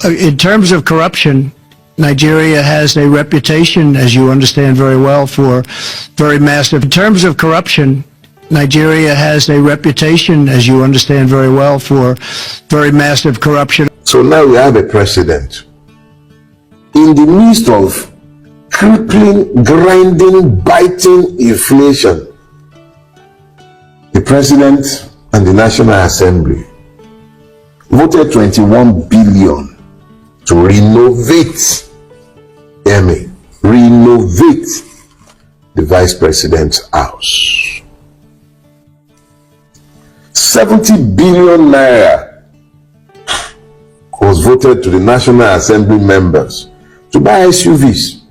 In terms of corruption, Nigeria has a reputation, as you understand very well, for very massive. In terms of corruption, Nigeria has a reputation, as you understand very well, for very massive corruption. So now we have a president in the midst of crippling, grinding, biting inflation. The president and the National Assembly voted 21 billion to renovate, renovate the vice president's house. 70 billion naira was voted to the National Assembly members to buy SUVs,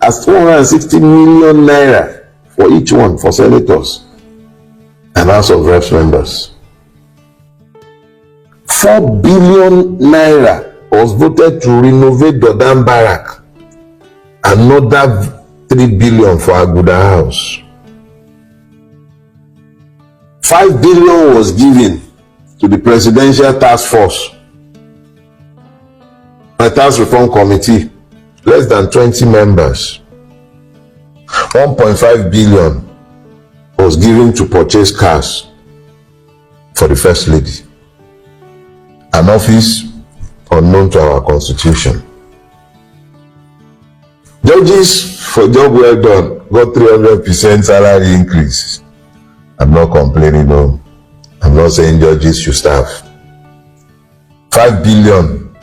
as 260 million naira for each one for senators and House of Reps members. 4 billion naira was voted to renovate Dodan Barrack. Another 3 billion for Aguda House. 5 billion was given to the Presidential Task Force, a tax reform committee, less than 20 members. 1.5 billion was given to purchase cars for the First Lady, an office unknown to our constitution. Judges, for job well done, got 300% salary increase. I'm not complaining, no. I'm not saying judges should staff. 5 billion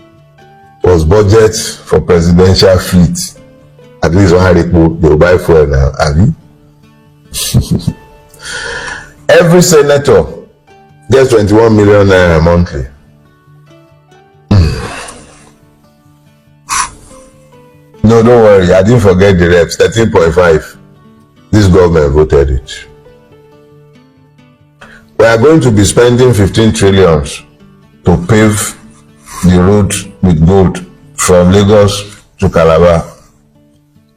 was budget for presidential fleet. At least one Harikpo, they will buy fuel now, have you? Every senator gets 21 million naira monthly. No, don't worry, I didn't forget the reps, 13.5. This government voted it. We are going to be spending 15 trillions to pave the road with gold from Lagos to Calabar.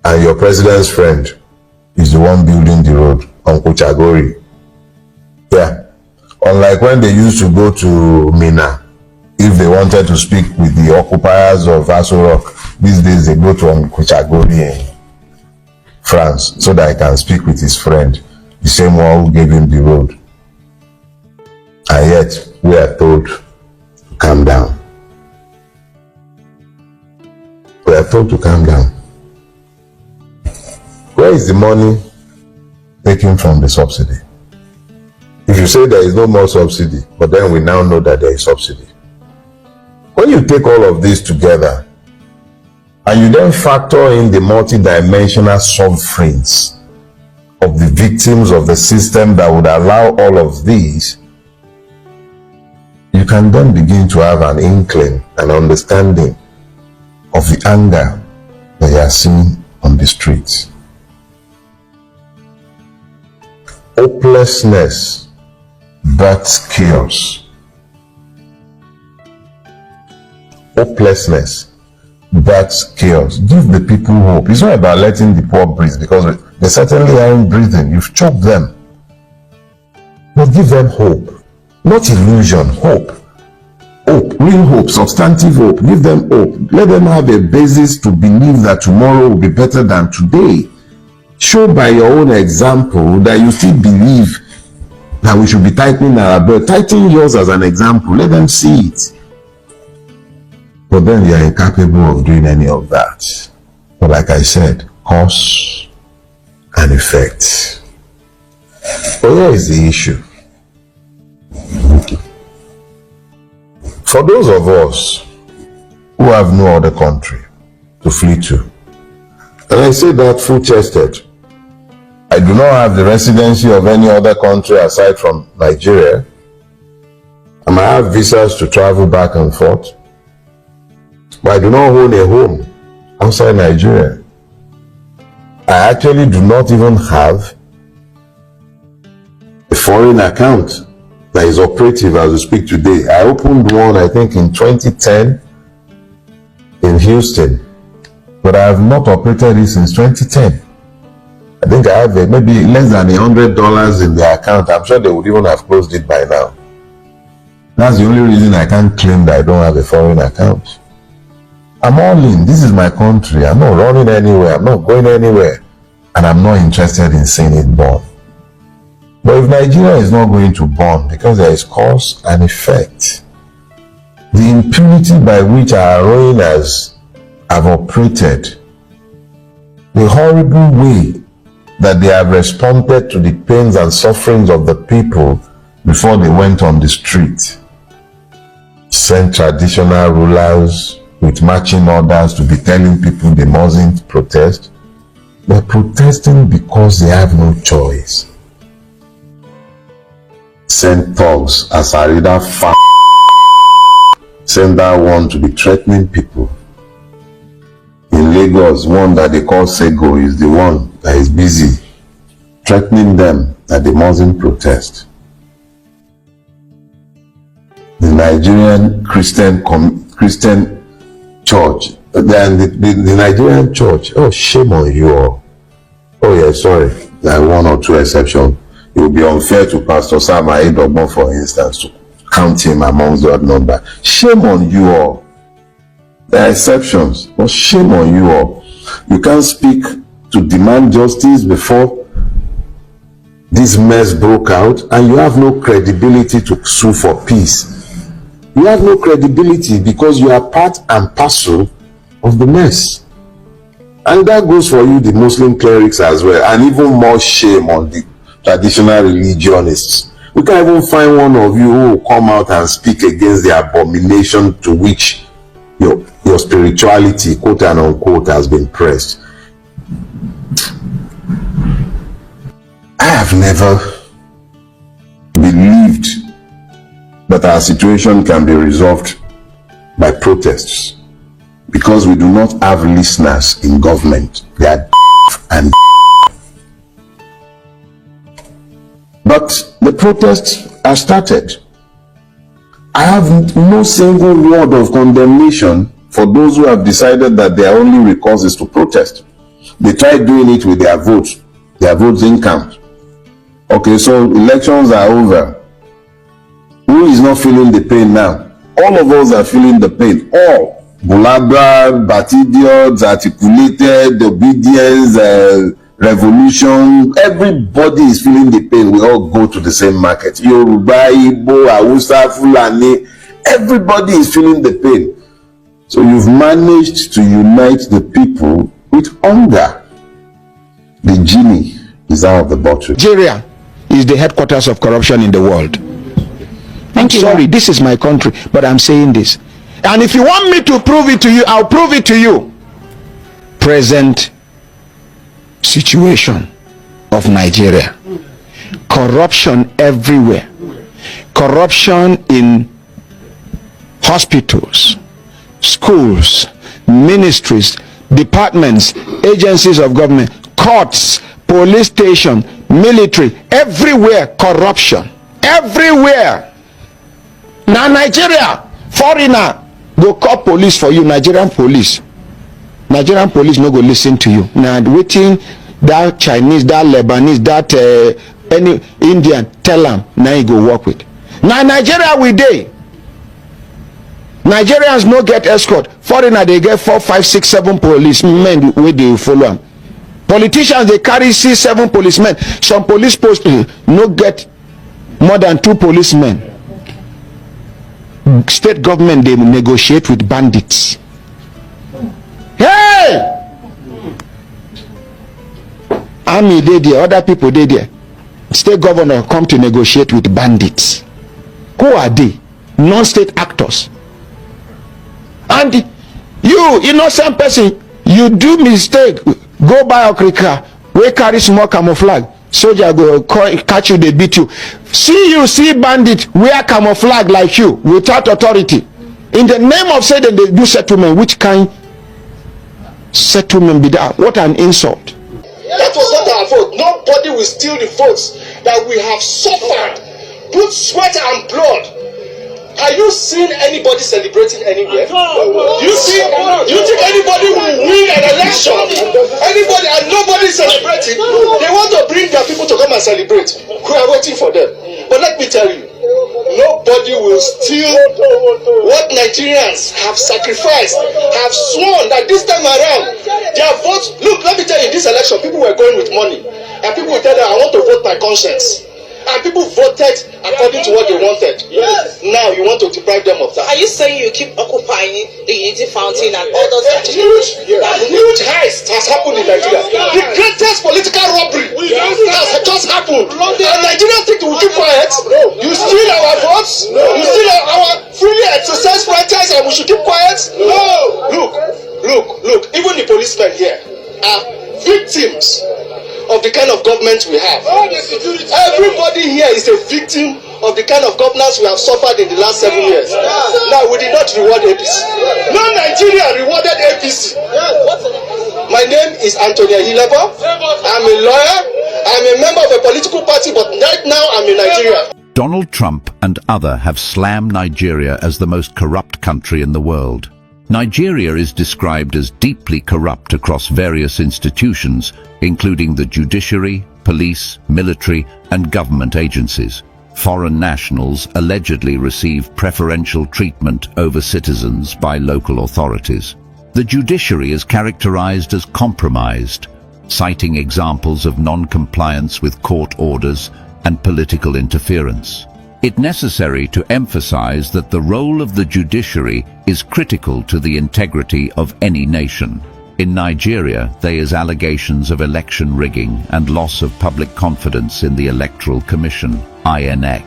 And your president's friend is the one building the road, Uncle Chagori. Yeah. Unlike when they used to go to Mina, if they wanted to speak with the occupiers of Asorock, these days they go to Uncle Chagori in France so that he can speak with his friend, the same one who gave him the road. And yet, we are told to calm down. We are told to calm down. Where is the money taken from the subsidy? If you say there is no more subsidy, but then we now know that there is subsidy. When you take all of this together, and you then factor in the multidimensional sufferings of the victims of the system that would allow all of these, you can then begin to have an inkling, an understanding of the anger that you are seeing on the streets. Hopelessness births chaos. Hopelessness births chaos. Give the people hope. It's not about letting the poor breathe, because they certainly aren't breathing. You've choked them. But give them hope. Not illusion, hope. Hope, real hope, substantive hope. Give them hope. Let them have a basis to believe that tomorrow will be better than today. Show by your own example that you still believe that we should be tightening our belt. Tighten yours as an example. Let them see it. But then you are incapable of doing any of that. But like I said, cause and effect. But here is the issue. For those of us who have no other country to flee to, and I say that full-chested, I do not have the residency of any other country aside from Nigeria. I might have visas to travel back and forth, but I do not own a home outside Nigeria. I actually do not even have a foreign account that is operative as we speak today. I opened one, I think, in 2010 in Houston, but I have not operated it since 2010. I think I have maybe less than $100 in the account. I'm sure they would even have closed it by now. That's the only reason I can't claim that I don't have a foreign account. I'm all in. This is my country. I'm not running anywhere. I'm not going anywhere. And I'm not interested in seeing it burn. But if Nigeria is not going to burn because there is cause and effect, the impunity by which our ruiners have operated, the horrible way that they have responded to the pains and sufferings of the people before they went on the street, sent traditional rulers with marching orders to be telling people they mustn't protest. They're protesting because they have no choice. Send thugs as I read that send that one to be threatening people. In Lagos, one that they call Sego is the one that is busy threatening them that they mustn't protest. The Nigerian Christian church, the Nigerian church, oh, shame on you all. Oh yeah, sorry, there are one or two exceptions. It would be unfair to Pastor Sam Aidogbo, for instance, to count him amongst that number. Shame on you all. There are exceptions, but shame on you all. You can't speak to demand justice before this mess broke out, and you have no credibility to sue for peace. You have no credibility because you are part and parcel of the mess. And that goes for you, the Muslim clerics as well, and even more shame on the traditional religionists. We can't even find one of you who will come out and speak against the abomination to which your spirituality, quote and unquote, has been pressed. I have never believed that our situation can be resolved by protests, because we do not have listeners in government. They are and but the protests are started. I have no single word of condemnation for those who have decided that their only recourse is to protest. They tried doing it with their votes. Their votes didn't count. Okay, so elections are over. Who is not feeling the pain now? All of us are feeling the pain. All. Bulabra, Batidiots, articulated, obedience, revolution. Everybody is feeling the pain. We all go to the same market. Yoruba, Igbo, Hausa, Fulani. Everybody is feeling the pain. So you've managed to unite the people with hunger. The genie is out of the bottle. Nigeria is the headquarters of corruption in the world. Thank you. Sorry, this is my country, but I'm saying this. And if you want me to prove it to you, I'll prove it to you. Present situation of Nigeria. Corruption everywhere. Corruption in hospitals, schools, ministries, departments, agencies of government, courts, police station, military, everywhere corruption. Everywhere. Now Nigeria, foreigner go call police for you. Nigerian police no go listen to you. Now waiting that Chinese, that Lebanese, that any Indian tell them now you go work with. Now Nigeria we dey. Nigerians no get escort. Foreigner they get 4, 5, 6, 7 policemen wey dey follow them. Politicians they carry 6, 7 policemen. Some police posts no get more than 2 policemen. State government they negotiate with bandits. Hey, army they there, other people they there. State governor come to negotiate with bandits. Who are they? Non-state actors. And you innocent person, you do mistake, go buy a car, we carry small camouflage. Soldier go catch you, they beat you. See bandit wear camouflage like you without authority. In the name of saying they do settlement, which kind settlement be that? What an insult. That was not our vote. Nobody will steal the votes that we have suffered, put sweat and blood. Are you seeing anybody celebrating anywhere? You think anybody will win an election? Anybody, and nobody is celebrating? They want to bring their people to come and celebrate. We are waiting for them. But let me tell you, nobody will steal what Nigerians have sacrificed, have sworn that this time around, their votes. Look, let me tell you, this election, people were going with money, and people will tell them, I want to vote my conscience. And people voted according to what they wanted. Yes. Now you want to deprive them of that. Are you saying you keep occupying the Unity Fountain and all those A huge heist has happened in Nigeria. The greatest political robbery has just happened. And Nigerians think we keep quiet. You steal our votes. You steal our freely exercise franchise, and we should keep quiet. No. Look. Even the policemen here are victims of the kind of government we have. Everybody here is a victim of the kind of governance we have suffered in the last 7 years. Now, we did not reward APC. No Nigeria rewarded APC. My name is Antonia Hileva. I'm a lawyer. I'm a member of a political party, but right now I'm in Nigeria. Donald Trump and others have slammed Nigeria as the most corrupt country in the world. Nigeria is described as deeply corrupt across various institutions, including the judiciary, police, military, and government agencies. Foreign nationals allegedly receive preferential treatment over citizens by local authorities. The judiciary is characterized as compromised, citing examples of non-compliance with court orders and political interference. It's necessary to emphasize that the role of the judiciary is critical to the integrity of any nation. In Nigeria, there is allegations of election rigging and loss of public confidence in the Electoral Commission, INEC.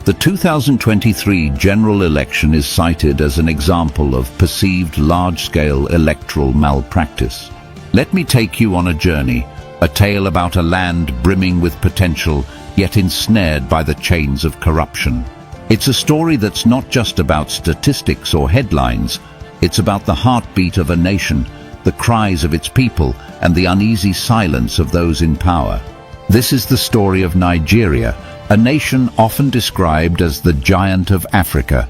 The 2023 general election is cited as an example of perceived large-scale electoral malpractice. Let me take you on a journey, a tale about a land brimming with potential, yet ensnared by the chains of corruption. It's a story that's not just about statistics or headlines, it's about the heartbeat of a nation, the cries of its people, and the uneasy silence of those in power. This is the story of Nigeria, a nation often described as the giant of Africa,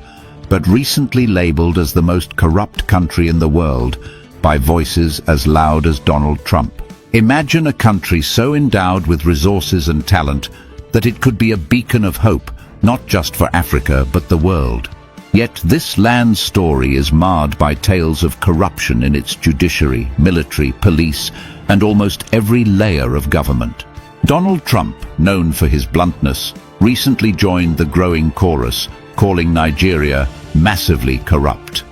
but recently labeled as the most corrupt country in the world by voices as loud as Donald Trump. Imagine a country so endowed with resources and talent that it could be a beacon of hope, not just for Africa, but the world. Yet this land's story is marred by tales of corruption in its judiciary, military, police, and almost every layer of government. Donald Trump, known for his bluntness, recently joined the growing chorus, calling Nigeria massively corrupt.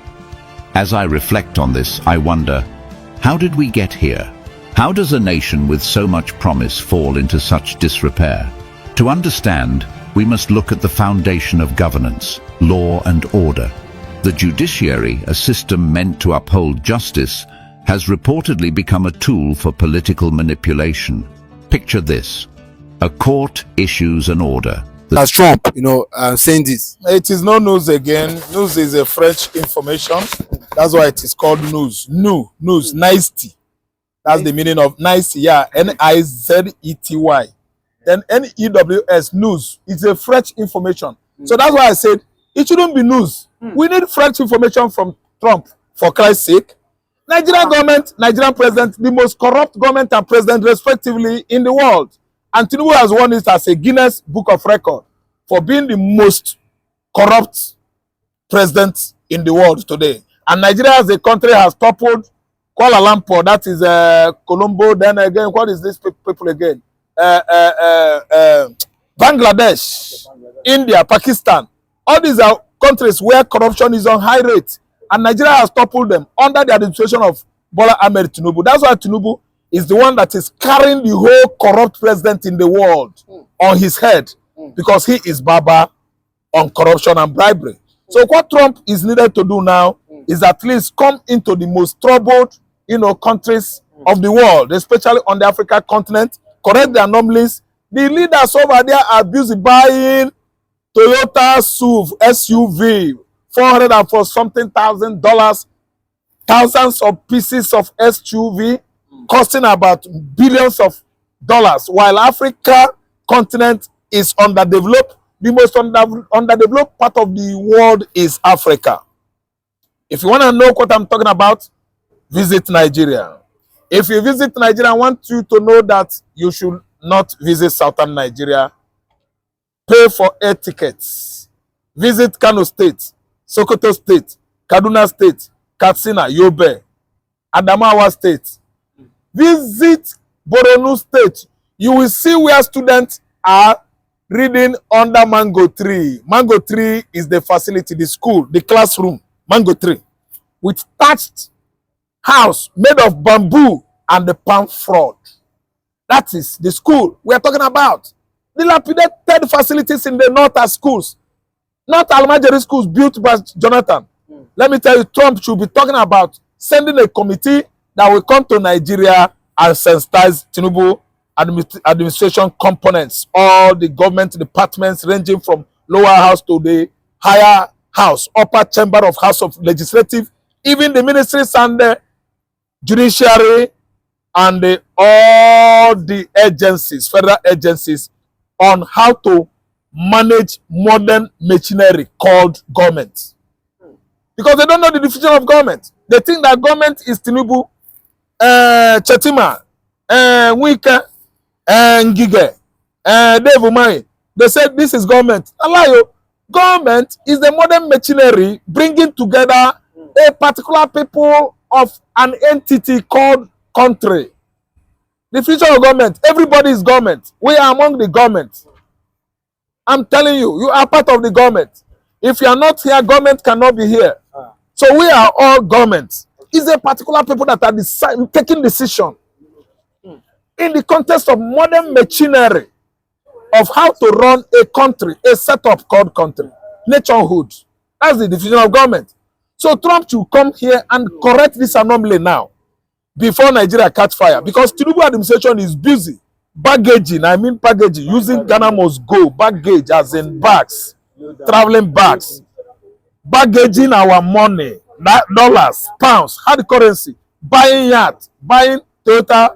As I reflect on this, I wonder, how did we get here? How does a nation with so much promise fall into such disrepair? To understand, we must look at the foundation of governance, law and order. The judiciary, a system meant to uphold justice, has reportedly become a tool for political manipulation. Picture this. A court issues an order. As Trump, saying this. It is no news again. News is a French information. That's why it is called news. News, nicety. That's the meaning of nicety. Yeah, N-I-Z-E-T-Y. Then N-E-W-S, news. It's a French information. So that's why I said it shouldn't be news. We need French information from Trump, for Christ's sake. Nigerian government, Nigerian president, the most corrupt government and president respectively in the world. And Tinubu has won it as a Guinness Book of Record for being the most corrupt president in the world today. And Nigeria as a country has toppled Kuala Lumpur, that is Colombo, then again, what is this people again? Bangladesh, India, Pakistan. All these are countries where corruption is on high rate. And Nigeria has toppled them under the administration of Bola Ahmed Tinubu. That's why Tinubu is the one that is carrying the whole corrupt president in the world on his head, because he is Baba on corruption and bribery. So what Trump is needed to do now is at least come into the most troubled, countries of the world, especially on the African continent, correct the anomalies. The leaders over there are busy buying Toyota SUV, $400,000, thousands of pieces of SUV costing about billions of dollars, while Africa continent is underdeveloped. The most underdeveloped part of the world is Africa. If you want to know what I'm talking about, visit Nigeria. If you visit Nigeria, I want you to know that you should not visit southern Nigeria. Pay for air tickets. Visit Kano State, Sokoto State, Kaduna State, Katsina, Yobe, Adamawa State. Visit Borno State. You will see where students are reading under mango tree. Mango tree is the facility, the school, the classroom. Mango tree. With thatched house made of bamboo and the palm frond. That is the school we are talking about. Dilapidated facilities in the north are schools. Not Almajiri schools built by Jonathan. Let me tell you, Trump should be talking about sending a committee that will come to Nigeria and sensitize Tinubu administration components, all the government departments ranging from lower house to the higher house, upper chamber of House of Legislative, even the ministries and the judiciary and all the agencies, federal agencies, on how to manage modern machinery called government. Because they don't know the definition of government. They think that government is Tinubu, Chetima, Wike, Ngige, Dave Umahi. They said this is government. Alayo, government is the modern machinery bringing together a particular people of an entity called country. The future of government, everybody is government. We are among the government. I'm telling you, you are part of the government. If you are not here, government cannot be here. So we are all government. It's a particular people that are taking decision in the context of modern machinery of how to run a country, a setup called country, nationhood. That's the division of government. So Trump should come here and correct this anomaly now before Nigeria catch fire, because Tinubu administration is busy baggaging, I mean packaging, using Ghana must go, baggage as in bags, traveling bags, baggaging our money, dollars, pounds, hard currency, buying yacht, buying Toyota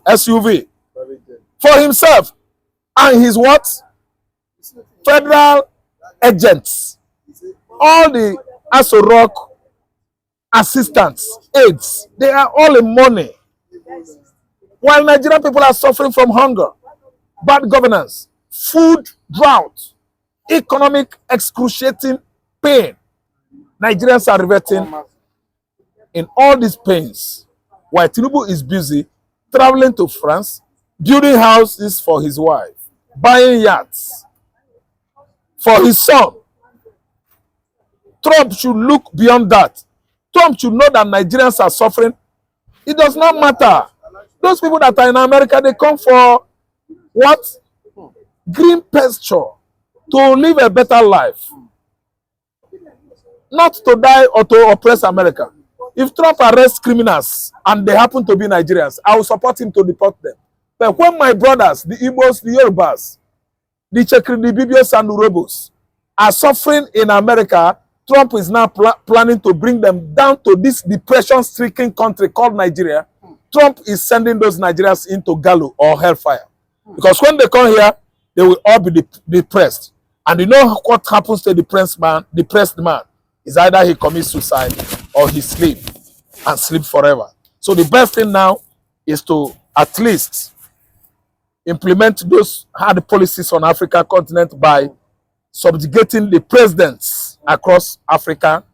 SUV for himself and his what? Federal agents, all the Asorock assistants, aides, they are all in money. While Nigerian people are suffering from hunger, bad governance, food drought, economic excruciating pain, Nigerians are reverting in all these pains. While Tinubu is busy traveling to France, building houses for his wife, buying yachts for his son. Trump should look beyond that. Trump should know that Nigerians are suffering. It does not matter. Those people that are in America, they come for what? Green pasture. To live a better life. Not to die or to oppress America. If Trump arrests criminals and they happen to be Nigerians, I will support him to deport them. But when my brothers, the Igbos, the Yorubas, the Chekri, the Bibios and the Rebels are suffering in America, Trump is now planning to bring them down to this depression-stricken country called Nigeria. Trump is sending those Nigerians into Gallo or hellfire. Because when they come here, they will all be depressed. And you know what happens to a depressed man? Depressed man is either he commits suicide or he sleeps and sleep forever. So the best thing now is to at least implement those hard policies on African continent by subjugating the presidents across Africa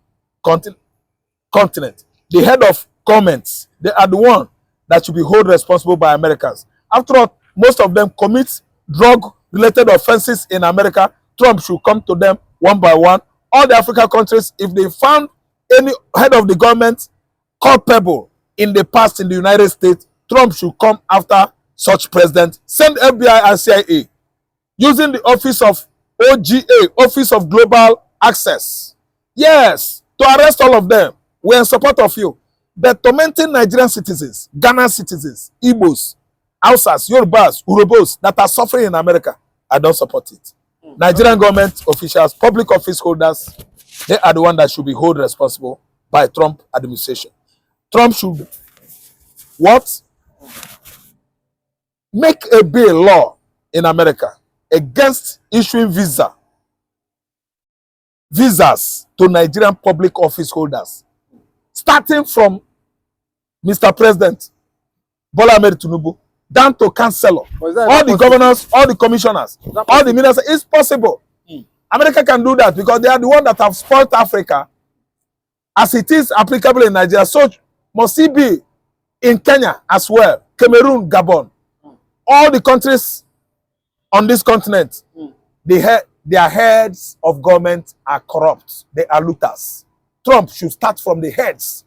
continent. The head of governments, they are the one that should be held responsible by Americans. After all, most of them commit drug-related offenses in America. Trump should come to them one by one. All the African countries, if they found any head of the government culpable in the past in the United States, Trump should come after such president, send FBI and CIA, using the office of OGA, Office of Global Access. Yes, to arrest all of them. We're in support of you. But tormenting Nigerian citizens, Ghana citizens, Igbos, Hausas, Yorubas, Urobos that are suffering in America, I don't support it. Nigerian government officials, public office holders, they are the ones that should be held responsible by Trump administration. Trump should what? Make a bill law in America against issuing visas to Nigerian public office holders, starting from Mr. President Bola Ahmed Tinubu down to councillor, all the governors, all the commissioners, all the ministers. It's possible. America can do that because they are the one that have spoiled Africa as it is applicable in Nigeria. So must it be in Kenya as well, Cameroon, Gabon, all the countries on this continent, their heads of government are corrupt. They are looters. Trump should start from the heads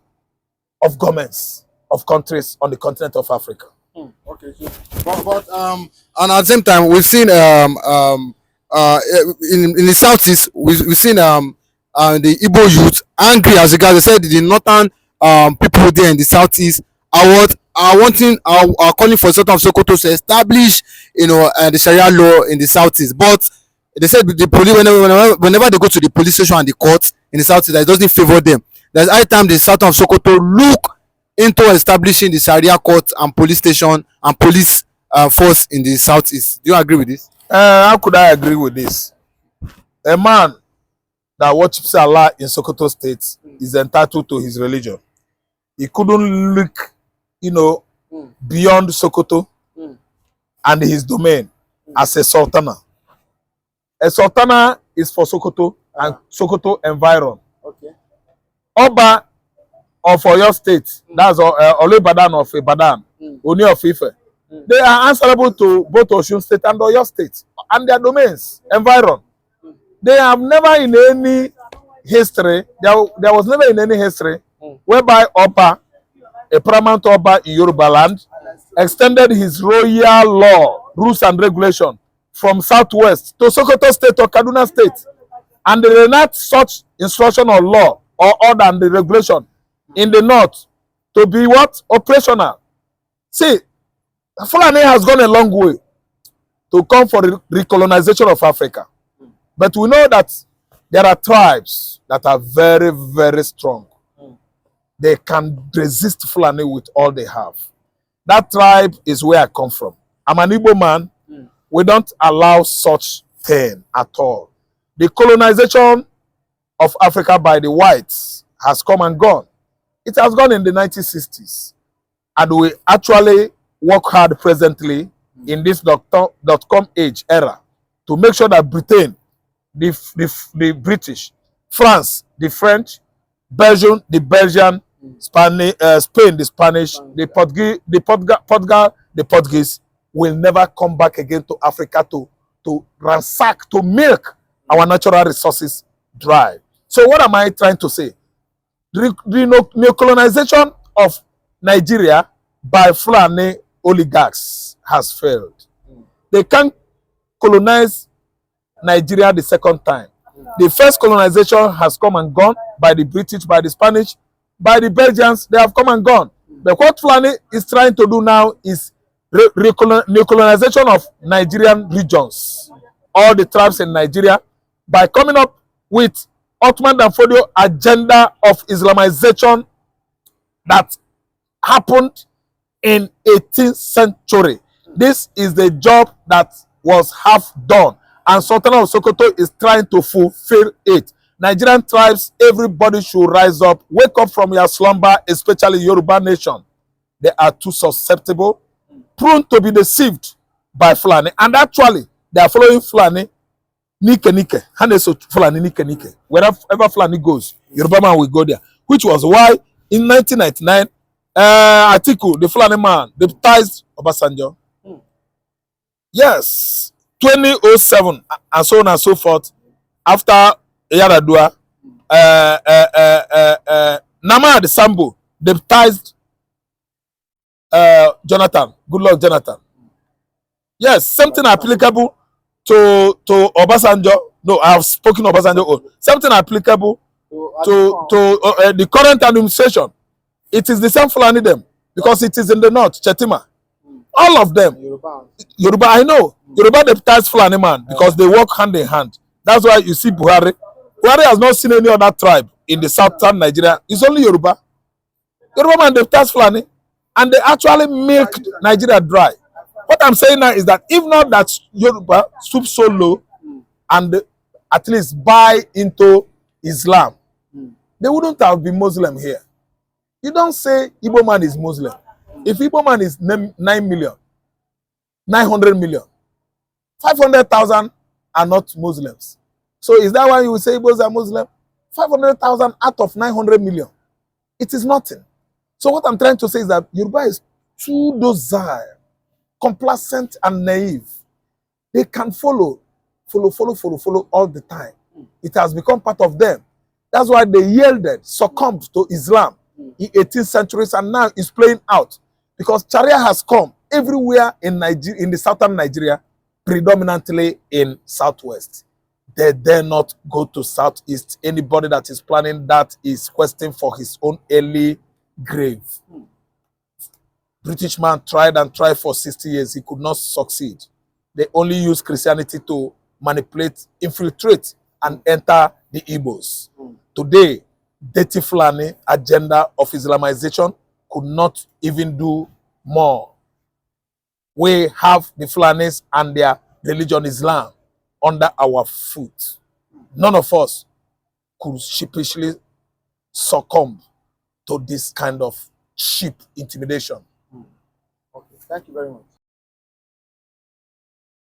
of governments of countries on the continent of Africa. Okay, so, and at the same time, we've seen in the southeast, we've seen the Igbo youth angry as regards. They said the northern people there in the southeast are calling for Sultan of Sokoto to establish, the Sharia law in the southeast. But they said the police, whenever they go to the police station and the courts in the southeast, that it doesn't favor them. There's high time the Sultan of Sokoto look into establishing the Sharia court and police station and police force in the southeast. Do you agree with this? How could I agree with this? A man that worships Allah in Sokoto State is entitled to his religion. He couldn't look, beyond Sokoto and his domain as a sultana. A sultana is for Sokoto and Sokoto environ. Okay. Oba of Oyo State, that's Olubadan of Ibadan, Oni of Ife. They are answerable to both Osun State and Oyo State and their domains, environ. They have never in any history, there was never in any history whereby Oba, a paramount Oba in Yoruba land, extended his royal law, rules and regulation from southwest to Sokoto State or Kaduna State. And they enact such instruction or law or order and the regulation in the north to be what? Operational. See, Fulani has gone a long way to come for the recolonization of Africa. But we know that there are tribes that are very, very strong. They can resist Fulani with all they have. That tribe is where I come from. I'm an Igbo man. We don't allow such thing at all. The colonization of Africa by the whites has come and gone. It has gone in the 1960s. And we actually work hard presently in this .com age era to make sure that Britain, the British, France, the French, Belgium, the Belgian, Spain, the Spanish, the Portuguese will never come back again to Africa to ransack, to milk our natural resources dry. So what am I trying to say? The neocolonization of Nigeria by Fulani oligarchs has failed. They can't colonize Nigeria the second time. The first colonization has come and gone by the British, by the Spanish, by the Belgians. They have come and gone. But what Fulani is trying to do now is neocolonization of Nigerian regions, all the tribes in Nigeria, by coming up with Ottoman Danfodio agenda of Islamization that happened in 18th century. This is the job that was half done, and Sultan of Sokoto is trying to fulfill it. Nigerian tribes, everybody should rise up, wake up from your slumber, especially Yoruba nation. They are too susceptible, prone to be deceived by Fulani, and actually they are following Fulani nike. Fulani nike. Wherever Fulani goes, Yoruba man will go there, which was why in 1999 Atiku, the Fulani man, baptized Obasanjo. Yes, 2007 and so on and so forth. After Yaradua, Nama the Sambo baptized Jonathan. Good luck, Jonathan. Yes, something applicable to Obasanjo. No, I have spoken Obasanjo. Something applicable to the current administration. It is the same Fulani them because it is in the north, Chetima. All of them. Yoruba, I know. Yoruba baptized Fulani man because they work hand in hand. That's why you see Buhari. Buhari has not seen any other tribe in the southern Nigeria. It's only Yoruba. Yoruba man baptized Fulani, and they actually milked Nigeria dry. What I'm saying now is that if not that Yoruba stoop so low and at least buy into Islam, they wouldn't have been Muslim here. You don't say Igbo man is Muslim. If Igbo man is 9 million, 900 million, 500,000 are not Muslims. So is that why you say Igbos are Muslim? 500,000 out of 900 million. It is nothing. So what I'm trying to say is that Yoruba is too docile, complacent, and naive. They can follow all the time. It has become part of them. That's why they yielded, succumbed to Islam in 18th centuries, and now it's playing out. Because Sharia has come everywhere in Nigeria, in the southern Nigeria, predominantly in southwest. They dare not go to southeast. Anybody that is planning that is questing for his own early grave. British man tried and tried for 60 years. He could not succeed. They only use Christianity to manipulate, infiltrate, and enter the Igbos. Today, dirty Fulani agenda of Islamization could not even do more. We have the Fulanis and their religion Islam under our foot. None of us could sheepishly succumb to this kind of cheap intimidation. Okay, thank you very much.